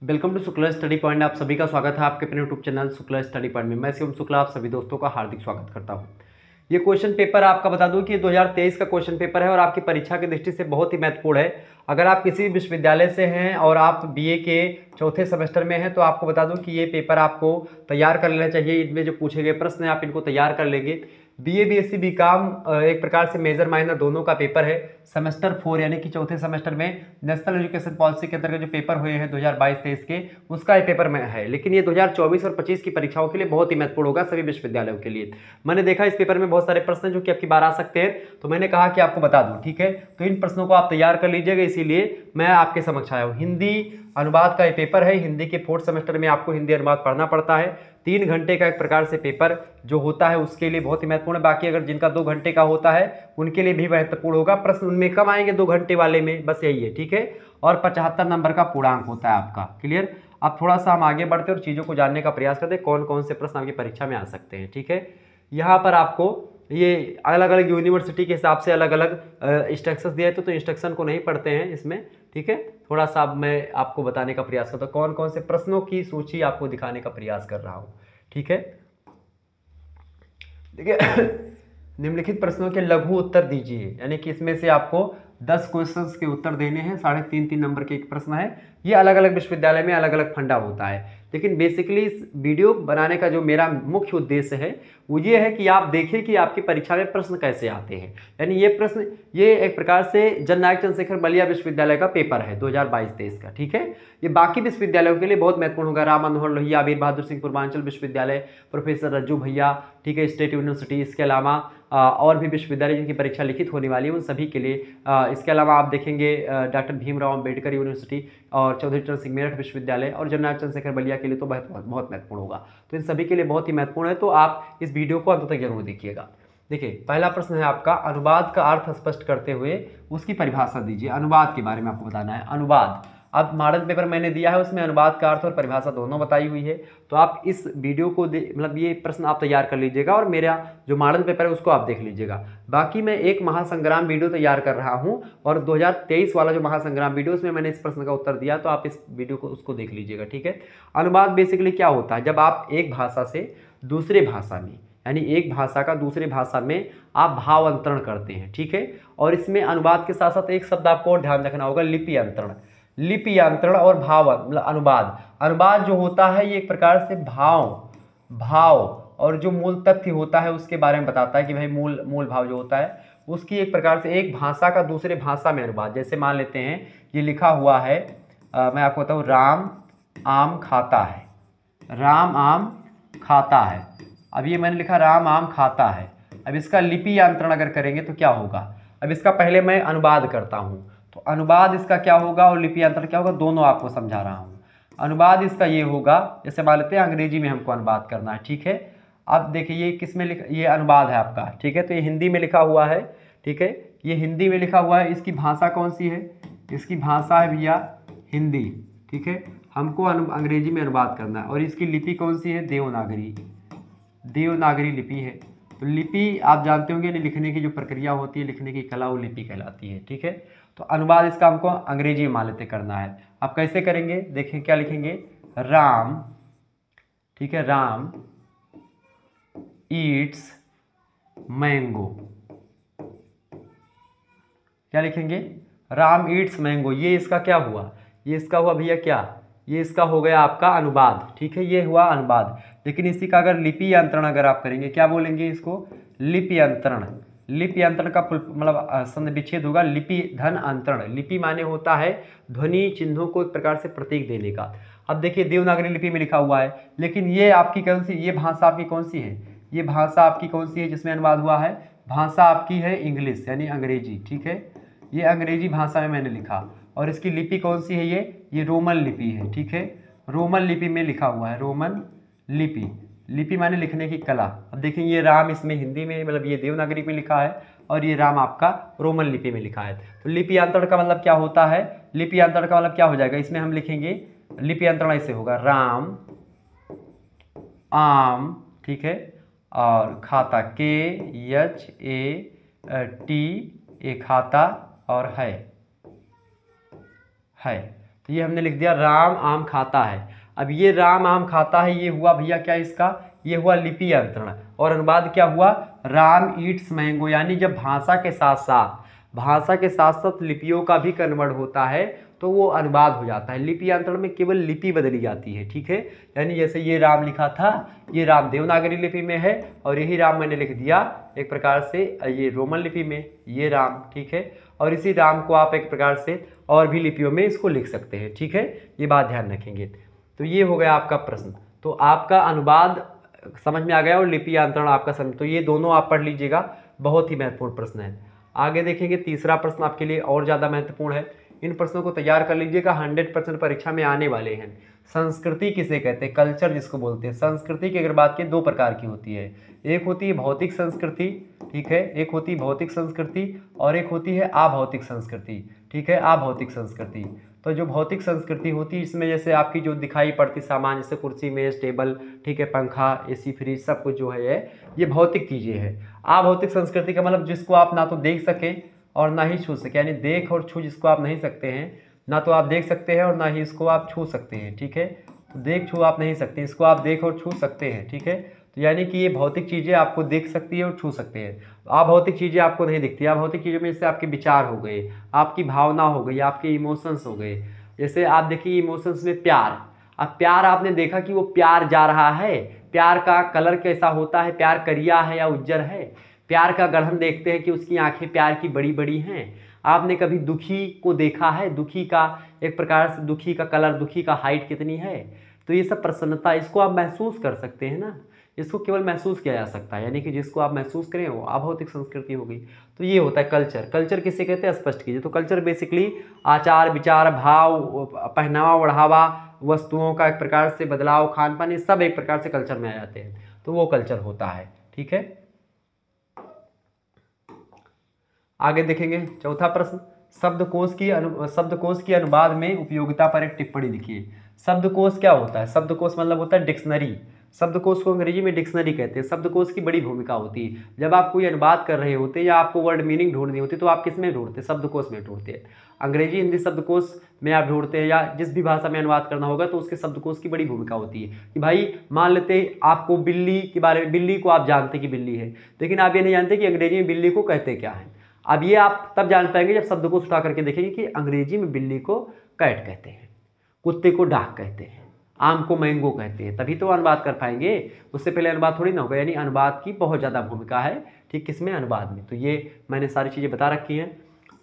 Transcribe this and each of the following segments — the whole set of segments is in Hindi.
Welcome to Shukla study point. आप सभी का स्वागत है आपके अपने YouTube channel Shukla study point में। मैं शिवम शुक्ला आप सभी दोस्तों का हार्दिक स्वागत करता हूं। ये क्वेश्चन पेपर आपका बता दूं कि 2023 का क्वेश्चन पेपर है और आपकी परीक्षा की दृष्टि से बहुत ही महत्वपूर्ण है। अगर आप किसी विश्वविद्यालय से हैं और आप बीए के चौथे सेमेस्टर में हैं तो आपको बता दूं कि ये पेपर आपको तैयार कर लेना चाहिए। इनमें जो पूछे गए प्रश्न हैं आप इनको तैयार कर लेंगे। बीए बीएससी बीकॉम एक प्रकार से मेजर माइनर दोनों का पेपर है। सेमेस्टर 4 यानी कि चौथे सेमेस्टर में नेशनल एजुकेशन पॉलिसी के अंतर्गत जो पेपर हुए हैं 2022-23 के, उसका ये पेपर में है। लेकिन ये 2024 और 25 की परीक्षाओं के लिए बहुत ही महत्वपूर्ण होगा सभी विश्वविद्यालयों के लिए। मैंने देखा इस पेपर में बहुत सारे प्रश्न जो कि आपकी बार आ सकते हैं, तो मैंने कहा कि आपको बता दूं, ठीक है। तो इन प्रश्नों को आप तैयार कर लीजिएगा, इसीलिए मैं आपके समक्ष आया हूँ। हिंदी अनुवाद का ये पेपर है। हिंदी के 4th सेमेस्टर में आपको हिंदी अनुवाद पढ़ना पड़ता है। 3 घंटे का एक प्रकार से पेपर जो होता है उसके लिए बहुत ही महत्वपूर्ण है। बाकी अगर जिनका 2 घंटे का होता है उनके लिए भी महत्वपूर्ण होगा। प्रश्न उनमें कम आएंगे 2 घंटे वाले में, बस यही है, ठीक है। और 75 नंबर का पूर्णांक होता है आपका। क्लियर। अब थोड़ा सा हम आगे बढ़ते और चीज़ों को जानने का प्रयास करते हैं कौन कौन से प्रश्न आपकी परीक्षा में आ सकते हैं, ठीक है। यहाँ पर आपको ये अलग अलग यूनिवर्सिटी के हिसाब से अलग अलग इंस्ट्रक्शंस दिए, तो इंस्ट्रक्शन को नहीं पढ़ते हैं इसमें, ठीक है। थोड़ा सा अब मैं आपको बताने का प्रयास करता हूँ कौन कौन से प्रश्नों की सूची आपको दिखाने का प्रयास कर रहा हूँ, ठीक है। देखिए निम्नलिखित प्रश्नों के लघु उत्तर दीजिए, यानी कि इसमें से आपको 10 क्वेश्चंस के उत्तर देने हैं। 3.5 नंबर के एक प्रश्न है। ये अलग अलग विश्वविद्यालय में अलग अलग फंडा होता है, लेकिन बेसिकली इस वीडियो बनाने का जो मेरा मुख्य उद्देश्य है वो ये है कि आप देखें कि आपकी परीक्षा में प्रश्न कैसे आते हैं। यानी ये प्रश्न ये एक प्रकार से जननायक चंद्रशेखर बलिया विश्वविद्यालय का पेपर है 2022-23 का, ठीक है। ये बाकी विश्वविद्यालयों के लिए बहुत महत्वपूर्ण होगा। राम मनोहर लोहिया, वीर बहादुर सिंह पूर्वांचल विश्वविद्यालय, प्रोफेसर रज्जू भैया, ठीक है, स्टेट यूनिवर्सिटी, इसके अलावा और भी विश्वविद्यालय जिनकी परीक्षा लिखित होने वाली है उन सभी के लिए। इसके अलावा आप देखेंगे डॉक्टर भीमराव अम्बेडकर यूनिवर्सिटी और चौधरी चरण सिंह मेरठ विश्वविद्यालय और जननायक चंद्रशेखर बलिया के लिए तो बहुत महत्वपूर्ण होगा। तो इन सभी के लिए बहुत ही महत्वपूर्ण है, तो आप इस वीडियो को अंत तक जरूर देखिएगा। देखिए पहला प्रश्न है आपका, अनुवाद का अर्थ स्पष्ट करते हुए उसकी परिभाषा दीजिए। अनुवाद के बारे में आपको बताना है। अनुवाद, अब मॉडल पेपर मैंने दिया है उसमें अनुवाद का अर्थ और परिभाषा दोनों बताई हुई है। तो आप इस वीडियो को मतलब ये प्रश्न आप तैयार कर लीजिएगा और मेरा जो मॉडल पेपर है उसको आप देख लीजिएगा। बाकी मैं एक महासंग्राम वीडियो तैयार कर रहा हूँ और 2023 वाला जो महासंग्राम वीडियो उसमें मैंने इस प्रश्न का उत्तर दिया, तो आप इस वीडियो को उसको देख लीजिएगा, ठीक है। अनुवाद बेसिकली क्या होता है, जब आप एक भाषा से दूसरे भाषा में, यानी एक भाषा का दूसरे भाषा में आप भावांतरण करते हैं, ठीक है। और इसमें अनुवाद के साथ साथ एक शब्द आपको और ध्यान रखना होगा, लिपि अंतरण। लिपि अंतरण और भाव मतलब अनुवाद। अनुवाद जो होता है ये एक प्रकार से भाव और जो मूल तथ्य होता है उसके बारे में बताता है कि भाई मूल भाव जो होता है उसकी एक प्रकार से एक भाषा का दूसरे भाषा में अनुवाद। जैसे मान लेते हैं ये लिखा हुआ है, मैं आपको बताऊँ, राम आम खाता है, राम आम खाता है। अब ये मैंने लिखा राम आम खाता है। अब इसका लिपि अंतरण अगर करेंगे तो क्या होगा। अब इसका पहले मैं अनुवाद करता हूँ, तो अनुवाद इसका क्या होगा और लिपि अंतरण क्या होगा, दोनों आपको समझा रहा हूँ। अनुवाद इसका ये होगा, जैसे मान लेते हैं अंग्रेजी में हमको अनुवाद करना है, ठीक है। अब देखिए ये किस में लिखा, ये अनुवाद है आपका, ठीक है। तो ये हिंदी में लिखा हुआ है, ठीक है, ये हिंदी में लिखा हुआ है। इसकी भाषा कौन सी है, इसकी भाषा है भैया हिंदी, ठीक है। हमको अंग्रेजी में अनुवाद करना है और इसकी लिपि कौन सी है, देवनागरी लिपि है। तो लिपि आप जानते होंगे, लिखने की जो प्रक्रिया होती है, लिखने की कला, वो लिपि कहलाती है, ठीक है। तो अनुवाद इसका हमको अंग्रेजी में मान लेते करना है। अब कैसे करेंगे, देखिए क्या लिखेंगे, राम, ठीक है, राम ईट्स मैंगो। क्या लिखेंगे, राम ईट्स मैंगो। ये इसका क्या हुआ, ये इसका हुआ भैया क्या, ये इसका हो गया आपका अनुवाद, ठीक है, ये हुआ अनुवाद। लेकिन इसी का अगर लिपि अंतरण अगर आप करेंगे, क्या बोलेंगे इसको, लिपि अंतरण। लिपि अंतरण का मतलब संधि विच्छेद होगा लिपि धन अंतरण। लिपि माने होता है ध्वनि चिन्हों को एक प्रकार से प्रतीक देने का। अब देखिए देवनागरी लिपि में लिखा हुआ है, लेकिन ये आपकी कौन सी, ये भाषा आपकी कौन सी है, ये भाषा आपकी कौन सी है जिसमें अनुवाद हुआ है, भाषा आपकी है इंग्लिश यानी अंग्रेजी, ठीक है। ये अंग्रेजी भाषा में मैंने लिखा और इसकी लिपि कौन सी है, ये रोमन लिपि है, ठीक है। रोमन लिपि में लिखा हुआ है, रोमन लिपि। लिपि माने लिखने की कला। अब देखें ये राम इसमें हिंदी में मतलब ये देवनागरी में लिखा है और ये राम आपका रोमन लिपि में लिखा है। तो लिपि अंतरण का मतलब क्या होता है, लिपि अंतरण का मतलब क्या हो जाएगा, इसमें हम लिखेंगे लिपि अंतरण ऐसे होगा, राम आम, ठीक है, और खाता KHAT खाता और है, तो ये हमने लिख दिया राम आम खाता है। अब ये राम आम खाता है ये हुआ भैया क्या इसका, ये हुआ लिपि अंतरण। और अनुवाद क्या हुआ, राम ईट्स मैंगो। यानी जब भाषा के साथ साथ लिपियों का भी कन्वर्ट होता है तो वो अनुवाद हो जाता है। लिपि अंतरण में केवल लिपि बदली जाती है, ठीक है। यानी जैसे ये राम लिखा था, ये राम देवनागरी लिपि में है और यही राम मैंने लिख दिया एक प्रकार से ये रोमन लिपि में, ये राम, ठीक है। और इसी राम को आप एक प्रकार से और भी लिपियों में इसको लिख सकते हैं, ठीक है। ये बात ध्यान रखेंगे। तो ये हो गया आपका प्रश्न। तो आपका अनुवाद समझ में आ गया और लिपि अंतरण आपका समझ, तो ये दोनों आप पढ़ लीजिएगा, बहुत ही महत्वपूर्ण प्रश्न है। आगे देखेंगे तीसरा प्रश्न आपके लिए और ज़्यादा महत्वपूर्ण है। इन प्रश्नों को तैयार कर लीजिएगा, 100% परीक्षा में आने वाले हैं। संस्कृति किसे कहते हैं, कल्चर जिसको बोलते हैं। संस्कृति की अगर बात की 2 प्रकार की होती है, एक होती है भौतिक संस्कृति, ठीक है, एक होती है भौतिक संस्कृति और एक होती है अभौतिक संस्कृति, ठीक है, अभौतिक संस्कृति। तो जो भौतिक संस्कृति होती है इसमें जैसे आपकी जो दिखाई पड़ती सामान, जैसे कुर्सी मेज टेबल, ठीक है, पंखा एसी फ्रिज, सब कुछ जो है ये भौतिक चीज़ें हैं। अभौतिक संस्कृति का मतलब जिसको आप ना तो देख सकें और ना ही छू सके, यानी देख और छू जिसको आप नहीं सकते हैं, ना तो आप देख सकते हैं और ना ही इसको आप छू सकते हैं, ठीक है। तो देख छू आप नहीं सकते, इसको आप देख और छू सकते हैं, ठीक है। तो यानी कि ये भौतिक चीज़ें आपको देख सकती है और छू सकते हैं, अभौतिक चीज़ें आपको नहीं दिखती। अभौतिक चीज़ों में जैसे आपके विचार हो गए, आपकी भावना हो गई, आपके इमोशंस हो गए। जैसे आप देखिए इमोशंस में प्यार, अब प्यार आपने देखा कि वो प्यार जा रहा है, प्यार का कलर कैसा होता है, प्यार करिया है या उज्जर है। प्यार का गढ़न देखते हैं कि उसकी आंखें प्यार की बड़ी बड़ी हैं। आपने कभी दुखी को देखा है, दुखी का एक प्रकार से दुखी का कलर, दुखी का हाइट कितनी है। तो ये सब प्रसन्नता, इसको आप महसूस कर सकते हैं ना, इसको केवल महसूस किया जा सकता है, यानी कि जिसको आप महसूस करें वो अभौतिक संस्कृति हो गई। तो ये होता है कल्चर। कल्चर किसे कहते हैं, स्पष्ट कीजिए। तो कल्चर बेसिकली आचार विचार भाव पहनावा ओढ़ावा, वस्तुओं का एक प्रकार से बदलाव, खान पान, ये सब एक प्रकार से कल्चर में आ जाते हैं, तो वो कल्चर होता है, ठीक है। आगे देखेंगे चौथा प्रश्न, शब्दकोश की अनुवाद में उपयोगिता पर एक टिप्पणी लिखिए। शब्दकोश क्या होता है, शब्दकोश मतलब होता है डिक्शनरी। शब्दकोश को अंग्रेजी में डिक्शनरी कहते हैं। शब्दकोश की बड़ी भूमिका होती है। जब आप कोई अनुवाद कर रहे होते हैं या आपको वर्ड मीनिंग ढूंढनी होती है तो आप किस में ढूंढते हैं, शब्दकोश में ढूंढते हैं। अंग्रेजी हिंदी शब्दकोश में आप ढूंढते हैं या जिस भी भाषा में अनुवाद करना होगा तो उसके शब्दकोश की बड़ी भूमिका होती है। कि भाई मान लेते आपको बिल्ली के बारे में, बिल्ली को आप जानते कि बिल्ली है, लेकिन आप ये नहीं जानते कि अंग्रेजी में बिल्ली को कहते क्या है। अब ये आप तब जान पाएंगे जब शब्दकोश उठा करके देखेंगे कि अंग्रेजी में बिल्ली को कैट कहते हैं, कुत्ते को डॉग कहते हैं, आम को मैंगो कहते हैं, तभी तो अनुवाद कर पाएंगे। उससे पहले अनुवाद थोड़ी ना होगा। यानी अनुवाद की बहुत ज़्यादा भूमिका है, ठीक, किसमें, अनुवाद में। तो ये मैंने सारी चीज़ें बता रखी हैं।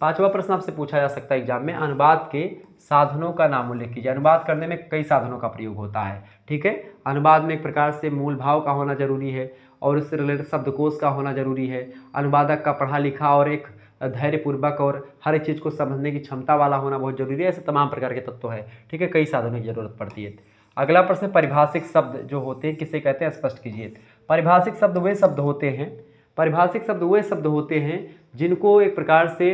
5वां प्रश्न आपसे पूछा जा सकता है एग्जाम में, अनुवाद के साधनों का नाम उल्लेख कीजिए। अनुवाद करने में कई साधनों का प्रयोग होता है, ठीक है। अनुवाद में एक प्रकार से मूल भाव का होना जरूरी है और इससे रिलेटेड शब्दकोश का होना जरूरी है। अनुवादक का पढ़ा लिखा और एक धैर्यपूर्वक और हर एक चीज़ को समझने की क्षमता वाला होना बहुत जरूरी है। ऐसे तमाम प्रकार के तत्व है, ठीक है। कई साधनों की जरूरत पड़ती है। अगला प्रश्न, परिभाषिक शब्द जो होते हैं किसे कहते हैं, स्पष्ट कीजिए। परिभाषिक शब्द वे शब्द होते हैं, परिभाषिक शब्द वे शब्द होते हैं जिनको एक प्रकार से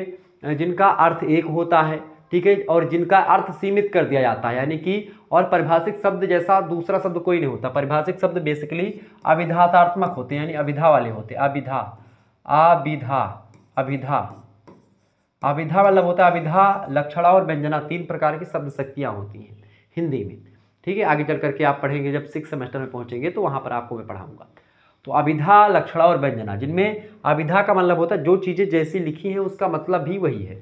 जिनका अर्थ एक होता है, ठीक है, और जिनका अर्थ सीमित कर दिया जाता है। यानी कि और परिभाषिक शब्द जैसा दूसरा शब्द कोई नहीं होता। परिभाषिक शब्द बेसिकली अविधातात्मक होते हैं, यानी अविधा वाले होते हैं। अविधा, अविधा, अविधा, अविधा मतलब होता है अविधा, लक्षणा और व्यंजना, 3 प्रकार की शब्द शक्तियाँ होती हैं हिंदी में, ठीक है। आगे चल करके आप पढ़ेंगे, जब 6 सेमेस्टर में पहुंचेंगे तो वहां पर आपको मैं पढ़ाऊंगा। तो अविधा, लक्षणा और व्यंजना, जिनमें अविधा का मतलब होता है जो चीज़ें जैसी लिखी हैं उसका मतलब भी वही है।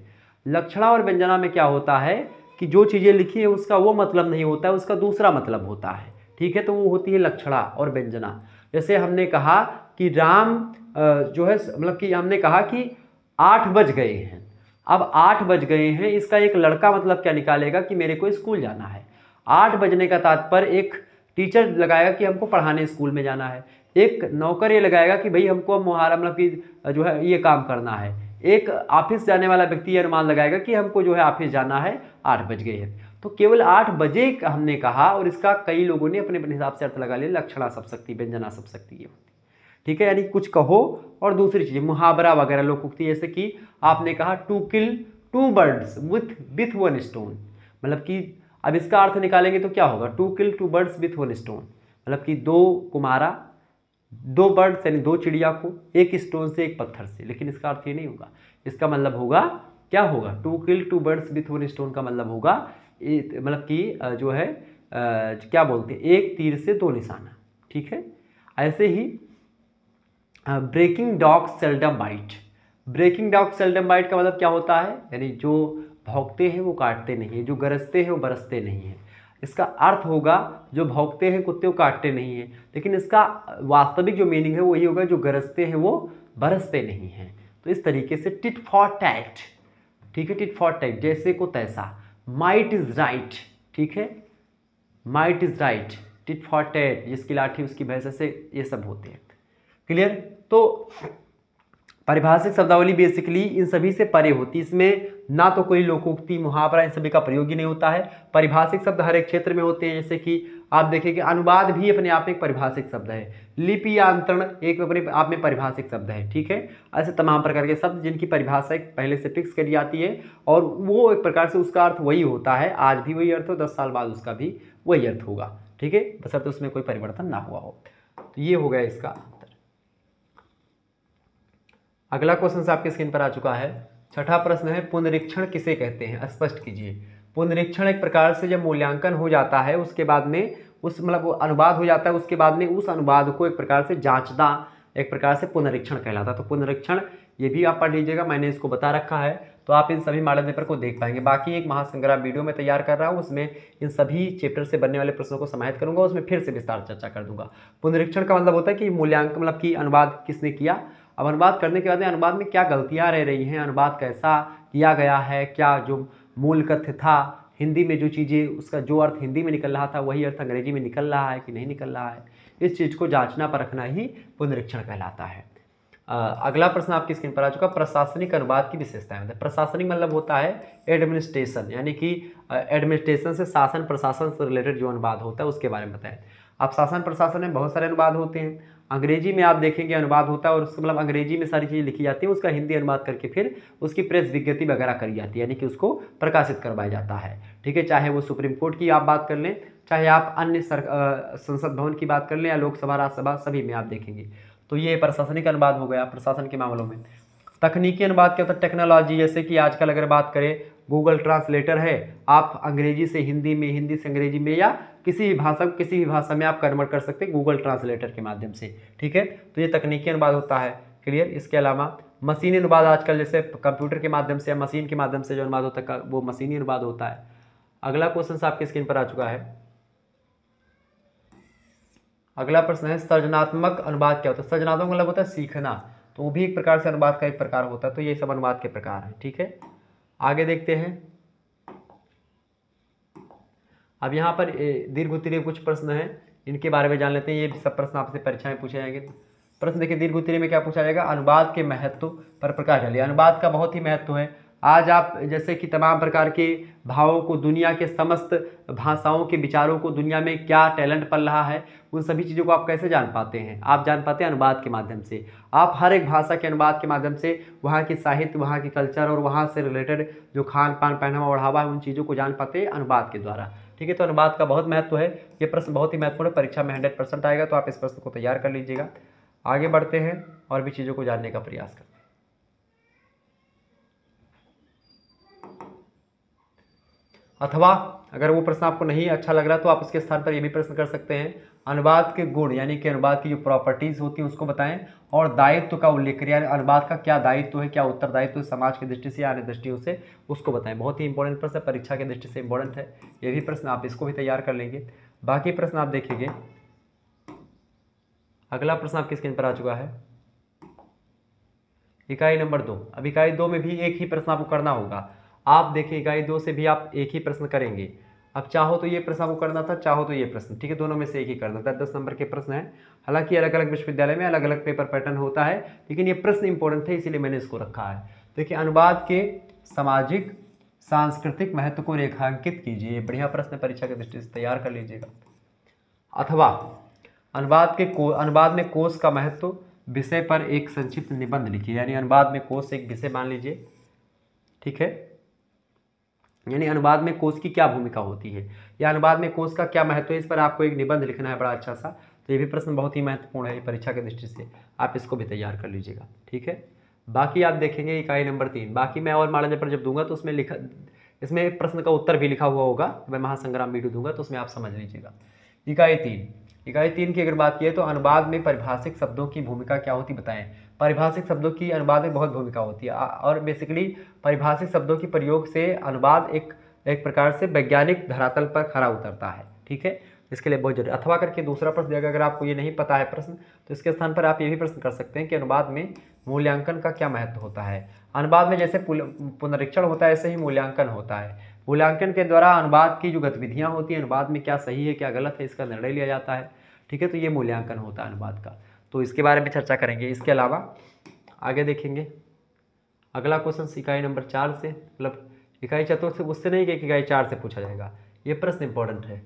लक्षणा और व्यंजना में क्या होता है कि जो चीज़ें लिखी हैं उसका वो मतलब नहीं होता है, उसका दूसरा मतलब होता है, ठीक है। तो वो होती है लक्षणा और व्यंजना। जैसे हमने कहा कि राम जो है, मतलब कि हमने कहा कि 8 बज गए हैं। अब 8 बज गए हैं, इसका एक लड़का मतलब क्या निकालेगा कि मेरे को स्कूल जाना है। 8 बजने का तात्पर्य एक टीचर लगाएगा कि हमको पढ़ाने स्कूल में जाना है, एक नौकर ये लगाएगा कि भाई हमको मुहारा मतलब कि जो है ये काम करना है, एक ऑफिस जाने वाला व्यक्ति ये अनुमान लगाएगा कि हमको जो है ऑफिस जाना है, 8 बज गए हैं। तो केवल 8 बजे हमने कहा और इसका कई लोगों ने अपने अपने हिसाब से अर्थ लगा लिया। लक्षणा सब शक्ति, व्यंजना सब शक्ति, ये होती, ठीक है। यानी कुछ कहो और दूसरी चीज़ मुहावरा वगैरह लोकोक्ति, जैसे कि आपने कहा to kill 2 birds with 1 stone, मतलब कि अब इसका अर्थ निकालेंगे तो क्या होगा, to kill 2 birds with 1 stone, मतलब कि 2 को मारा, 2 बर्ड्स यानी 2 चिड़िया को एक स्टोन से, एक पत्थर से। लेकिन इसका अर्थ ये नहीं होगा, इसका मतलब होगा क्या होगा, to kill 2 birds with 1 stone का मतलब होगा मतलब कि जो है क्या बोलते हैं, एक तीर से दो निशाना, ठीक है। ऐसे ही breaking dog seldom bite. Breaking dog seldom bite का मतलब क्या होता है, यानी जो भौंकते हैं वो काटते नहीं है, जो गरजते हैं वो बरसते नहीं है। इसका अर्थ होगा जो भौंकते हैं कुत्ते वो काटते नहीं है, लेकिन इसका वास्तविक जो मीनिंग है वही होगा जो गरजते हैं वो बरसते नहीं हैं। तो इस तरीके से टिट फॉर टैट, ठीक है, टिट फॉर टैट, जैसे को तैसा। माइट इज राइट, ठीक है, might is right, tit for tat, जिसकी लाठी उसकी भैंस, से ये सब होते हैं। क्लियर। तो पारिभाषिक शब्दावली बेसिकली इन सभी से परे होती है, इसमें ना तो कोई लोकोक्ति मुहावरा इन सभी का प्रयोग ही नहीं होता है। पारिभाषिक शब्द हर एक क्षेत्र में होते हैं, जैसे कि आप देखें कि अनुवाद भी अपने आप में एक पारिभाषिक शब्द है, लिपि या अंतरण एक अपने आप में पारिभाषिक शब्द है, ठीक है। ऐसे तमाम प्रकार के शब्द जिनकी परिभाषा पहले से फिक्स करी जाती है और वो एक प्रकार से उसका अर्थ वही होता है, आज भी वही अर्थ हो, 10 साल बाद उसका भी वही अर्थ होगा, ठीक है, बशर्ते उसमें कोई परिवर्तन ना हुआ हो। तो ये हो गया इसका। अगला क्वेश्चन से आपके स्क्रीन पर आ चुका है। छठा प्रश्न है, पुनरीक्षण किसे कहते हैं, स्पष्ट कीजिए। पुनरीक्षण एक प्रकार से जब मूल्यांकन हो जाता है उसके बाद में उस मतलब अनुवाद हो जाता है, उसके बाद में उस अनुवाद को एक प्रकार से जांचना एक प्रकार से पुनरीक्षण कहलाता है। तो पुनरीक्षण ये भी आप पढ़ लीजिएगा, मैंने इसको बता रखा है, तो आप इन सभी मॉडल पेपर को देख पाएंगे। बाकी एक महासंग्राम वीडियो में तैयार कर रहा हूँ, उसमें इन सभी चैप्टर से बनने वाले प्रश्नों को समाहित करूंगा, उसमें फिर से विस्तार चर्चा कर दूंगा। पुनरीक्षण का मतलब होता है कि मूल्यांकन, मतलब कि अनुवाद किसने किया, अब अनुवाद करने के बाद में अनुवाद में क्या गलतियां रह रही हैं, अनुवाद कैसा किया गया है, क्या जो मूल कथ्य था हिंदी में जो चीज़ें, उसका जो अर्थ हिंदी में निकल रहा था वही अर्थ अंग्रेजी में निकल रहा है कि नहीं निकल रहा है, इस चीज़ को जांचना परखना ही पुनरीक्षण कहलाता है। अगला प्रश्न आपकी स्क्रीन पर आ चुका, प्रशासनिक अनुवाद की विशेषताएं। मतलब प्रशासनिक मतलब होता है एडमिनिस्ट्रेशन, यानी कि एडमिनिस्ट्रेशन से शासन प्रशासन से रिलेटेड जो अनुवाद होता है उसके बारे में बताएं। अब शासन प्रशासन में बहुत सारे अनुवाद होते हैं, अंग्रेजी में आप देखेंगे अनुवाद होता है और उसका मतलब अंग्रेजी में सारी चीज़ें लिखी जाती हैं, उसका हिंदी अनुवाद करके फिर उसकी प्रेस विज्ञप्ति वगैरह करी जाती है, यानी कि उसको प्रकाशित करवाया जाता है, ठीक है। चाहे वो सुप्रीम कोर्ट की आप बात कर लें, चाहे आप अन्य संसद भवन की बात कर लें या लोकसभा राज्यसभा, सभी में आप देखेंगे। तो ये प्रशासनिक अनुवाद हो गया प्रशासन के मामलों में। तकनीकी अनुवाद क्या होता है, टेक्नोलॉजी, जैसे कि आजकल अगर बात करें गूगल ट्रांसलेटर है, आप अंग्रेजी से हिंदी में, हिंदी से अंग्रेजी में या किसी भी भाषा में आप कन्वर्ट कर सकते हैं गूगल ट्रांसलेटर के माध्यम से, ठीक है। तो ये तकनीकी अनुवाद होता है, क्लियर। इसके अलावा मशीनी अनुवाद, आजकल जैसे कंप्यूटर के माध्यम से या मशीन के माध्यम से जो अनुवाद होता है वो मशीनी अनुवाद होता है। अगला क्वेश्चन आपके स्क्रीन पर आ चुका है। अगला प्रश्न है, सृजनात्मक अनुवाद क्या होता है। सृजनात्मक मतलब होता है सीखना, तो वो भी एक प्रकार से अनुवाद का एक प्रकार होता है। तो ये सब अनुवाद के प्रकार हैं, ठीक है। आगे देखते हैं। अब यहाँ पर दीर्घ उत्तरीय कुछ प्रश्न हैं, इनके बारे में जान लेते हैं। ये सब प्रश्न आपसे परीक्षा में पूछे जाएंगे। प्रश्न देखिए, दीर्घ उत्तरीय में क्या पूछा जाएगा, अनुवाद के महत्व पर प्रकाश डालिए। अनुवाद का बहुत ही महत्व है। आज आप जैसे कि तमाम प्रकार के भावों को, दुनिया के समस्त भाषाओं के विचारों को, दुनिया में क्या टैलेंट पल रहा है, उन सभी चीज़ों को आप कैसे जान पाते हैं, आप जान पाते हैं अनुवाद के माध्यम से। आप हर एक भाषा के अनुवाद के माध्यम से वहाँ की साहित्य, वहाँ की कल्चर और वहाँ से रिलेटेड जो खान पान, पहनावा ओढ़ावा है, उन चीज़ों को जान पाते हैं अनुवाद के द्वारा, ठीक है। तो अनुवाद का बहुत महत्व है। ये प्रश्न बहुत ही महत्वपूर्ण है, परीक्षा में 100% आएगा, तो आप इस प्रश्न को तैयार कर लीजिएगा। आगे बढ़ते हैं और भी चीज़ों को जानने का प्रयास करते हैं। अथवा अगर वो प्रश्न आपको नहीं अच्छा लग रहा तो आप उसके स्थान पर ये भी प्रश्न कर सकते हैं, अनुवाद के गुण, यानी कि अनुवाद की जो प्रॉपर्टीज होती हैं उसको बताएं, और दायित्व का उल्लेख करें, यानी अनुवाद का क्या दायित्व है, क्या उत्तरदायित्व है समाज की दृष्टि से या अन्य दृष्टियों से, उसको बताएं। बहुत ही इंपॉर्टेंट प्रश्न है, परीक्षा की दृष्टि से इंपॉर्टेंट है ये भी प्रश्न, आप इसको भी तैयार कर लेंगे। बाकी प्रश्न आप देखेंगे। अगला प्रश्न आपकी स्क्रीन पर आ चुका है, इकाई नंबर 2। अब इकाई 2 में भी एक ही प्रश्न आपको करना होगा। आप देखिए इकाई 2 से भी आप एक ही प्रश्न करेंगे। अब चाहो तो ये प्रश्न आपको करना था, चाहो तो ये प्रश्न, ठीक है, दोनों में से एक ही करना था। 10 नंबर के प्रश्न हैं, हालांकि अलग अलग विश्वविद्यालय में अलग अलग पेपर पैटर्न होता है, लेकिन ये प्रश्न इंपॉर्टेंट थे इसीलिए मैंने इसको रखा है। देखिए, अनुवाद के सामाजिक सांस्कृतिक महत्व को रेखांकित कीजिए। बढ़िया प्रश्न, परीक्षा की दृष्टि से तैयार कर लीजिएगा। अथवा अनुवाद में कोश का महत्व विषय पर एक संक्षिप्त निबंध लिखिए, यानी अनुवाद में कोश एक विषय मान लीजिए, ठीक है। यानी अनुवाद में कोश की क्या भूमिका होती है या अनुवाद में कोश का क्या महत्व है, इस पर आपको एक निबंध लिखना है बड़ा अच्छा सा। तो ये भी प्रश्न बहुत ही महत्वपूर्ण है परीक्षा की दृष्टि से, आप इसको भी तैयार कर लीजिएगा, ठीक है। बाकी आप देखेंगे इकाई नंबर 3। बाकी मैं और मॉडल पेपर जब दूंगा तो उसमें इसमें प्रश्न का उत्तर भी लिखा हुआ होगा, मैं महासंग्राम वीडियो दूंगा तो उसमें आप समझ लीजिएगा। इकाई 3 की अगर बात की तो अनुवाद में परिभाषिक शब्दों की भूमिका क्या होती बताएं। परिभाषिक शब्दों की अनुवाद में बहुत भूमिका होती है और बेसिकली परिभाषिक शब्दों की प्रयोग से अनुवाद एक प्रकार से वैज्ञानिक धरातल पर खरा उतरता है। ठीक है, इसके लिए बहुत जरूरी। अथवा करके दूसरा प्रश्न देगा, अगर आपको ये नहीं पता है प्रश्न तो इसके स्थान पर आप ये भी प्रश्न कर सकते हैं कि अनुवाद में मूल्यांकन का क्या महत्व होता है। अनुवाद में जैसे पुनरीक्षण होता है ऐसे ही मूल्यांकन होता है। मूल्यांकन के द्वारा अनुवाद की जो गतिविधियां होती हैं, अनुवाद में क्या सही है क्या गलत है इसका निर्णय लिया जाता है। ठीक है, तो ये मूल्यांकन होता है अनुवाद का, तो इसके बारे में चर्चा करेंगे। इसके अलावा आगे देखेंगे अगला क्वेश्चन इकाई नंबर 4 से, मतलब इकाई चतुर्थ से, उससे नहीं कि इकाई 4 से पूछा जाएगा। ये प्रश्न इंपॉर्टेंट है।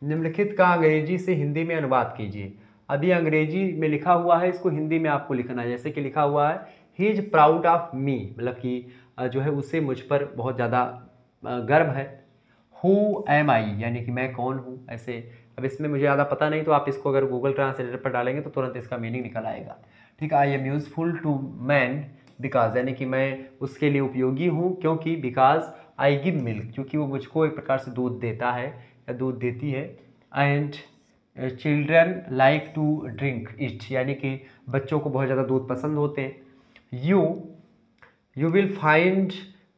निम्नलिखित का अंग्रेजी से हिंदी में अनुवाद कीजिए। अभी अंग्रेजी में लिखा हुआ है, इसको हिंदी में आपको लिखना है। जैसे कि लिखा हुआ है he is proud of me, मतलब कि जो है उसे मुझ पर बहुत ज़्यादा गर्व है। हु एम आई, यानी कि मैं कौन हूँ, ऐसे। अब इसमें मुझे ज़्यादा पता नहीं तो आप इसको अगर गूगल ट्रांसलेटर पर डालेंगे तो तुरंत इसका मीनिंग निकल आएगा। ठीक है, I am useful to man because, यानी कि मैं उसके लिए उपयोगी हूँ क्योंकि, बिकॉज आई गिव मिल्क, क्योंकि वो मुझको एक प्रकार से दूध देता है या दूध देती है। And children like to drink it, यानी कि बच्चों को बहुत ज़्यादा दूध पसंद होते हैं। You will find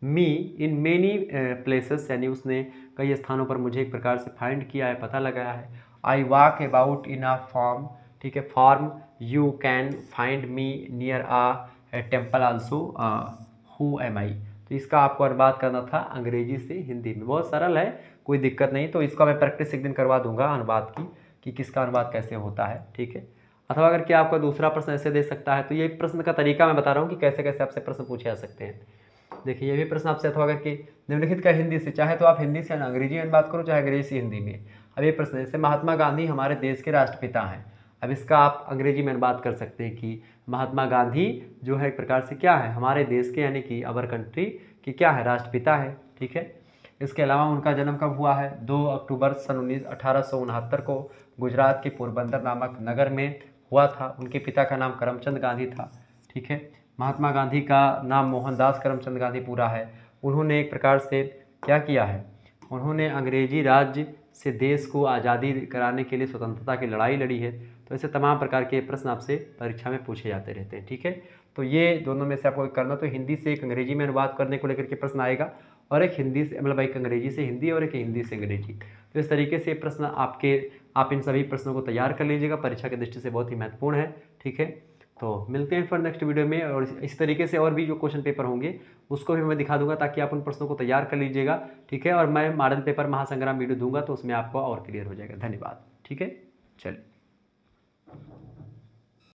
me in many places, यानी उसने कई स्थानों पर मुझे एक प्रकार से फाइंड किया है, पता लगाया है। I walk about in a form, ठीक है, form. You can find me near a temple also. Who am I, तो इसका आपको अनुवाद करना था अंग्रेजी से हिंदी में। बहुत सरल है, कोई दिक्कत नहीं। तो इसका मैं प्रैक्टिस एक दिन करवा दूंगा अनुवाद की, कि किसका अनुवाद कैसे होता है। ठीक है, अथवा अगर क्या आपका दूसरा प्रश्न ऐसे दे सकता है, तो ये प्रश्न का तरीका मैं बता रहा हूँ कि कैसे कैसे आपसे प्रश्न पूछे जा सकते हैं। देखिए, ये भी प्रश्न आपसे अथवा करके निम्नलिखित का हिंदी से, चाहे तो आप हिंदी से अंग्रेजी में बात करो, चाहे अंग्रेजी से हिंदी में। अब ये प्रश्न जैसे महात्मा गांधी हमारे देश के राष्ट्रपिता हैं, अब इसका आप अंग्रेजी में बात कर सकते हैं कि महात्मा गांधी जो है एक प्रकार से क्या है, हमारे देश के, यानी कि अवर कंट्री की क्या है, राष्ट्रपिता है। ठीक है, इसके अलावा उनका जन्म कब हुआ है, 2 अक्टूबर सन 1869 को गुजरात के पोरबंदर नामक नगर में हुआ था। उनके पिता का नाम करमचंद गांधी था। ठीक है, महात्मा गांधी का नाम मोहनदास करमचंद गांधी पूरा है। उन्होंने एक प्रकार से क्या किया है, उन्होंने अंग्रेजी राज्य से देश को आज़ादी कराने के लिए स्वतंत्रता की लड़ाई लड़ी है। तो ऐसे तमाम प्रकार के प्रश्न आपसे परीक्षा में पूछे जाते रहते हैं। ठीक है, तो ये दोनों में से आपको करना, तो हिंदी से एक अंग्रेजी में अनुवाद करने को लेकर के प्रश्न आएगा, और एक हिंदी से, मतलब एक अंग्रेजी से हिंदी और एक हिंदी से अंग्रेजी। तो इस तरीके से प्रश्न आप इन सभी प्रश्नों को तैयार कर लीजिएगा, परीक्षा की दृष्टि से बहुत ही महत्वपूर्ण है। ठीक है, तो मिलते हैं फिर नेक्स्ट वीडियो में, और इस तरीके से और भी जो क्वेश्चन पेपर होंगे उसको भी मैं दिखा दूंगा, ताकि आप उन प्रश्नों को तैयार कर लीजिएगा। ठीक है, और मैं मॉडल पेपर महासंग्राम वीडियो दूंगा तो उसमें आपको और क्लियर हो जाएगा। धन्यवाद। ठीक है, चलिए।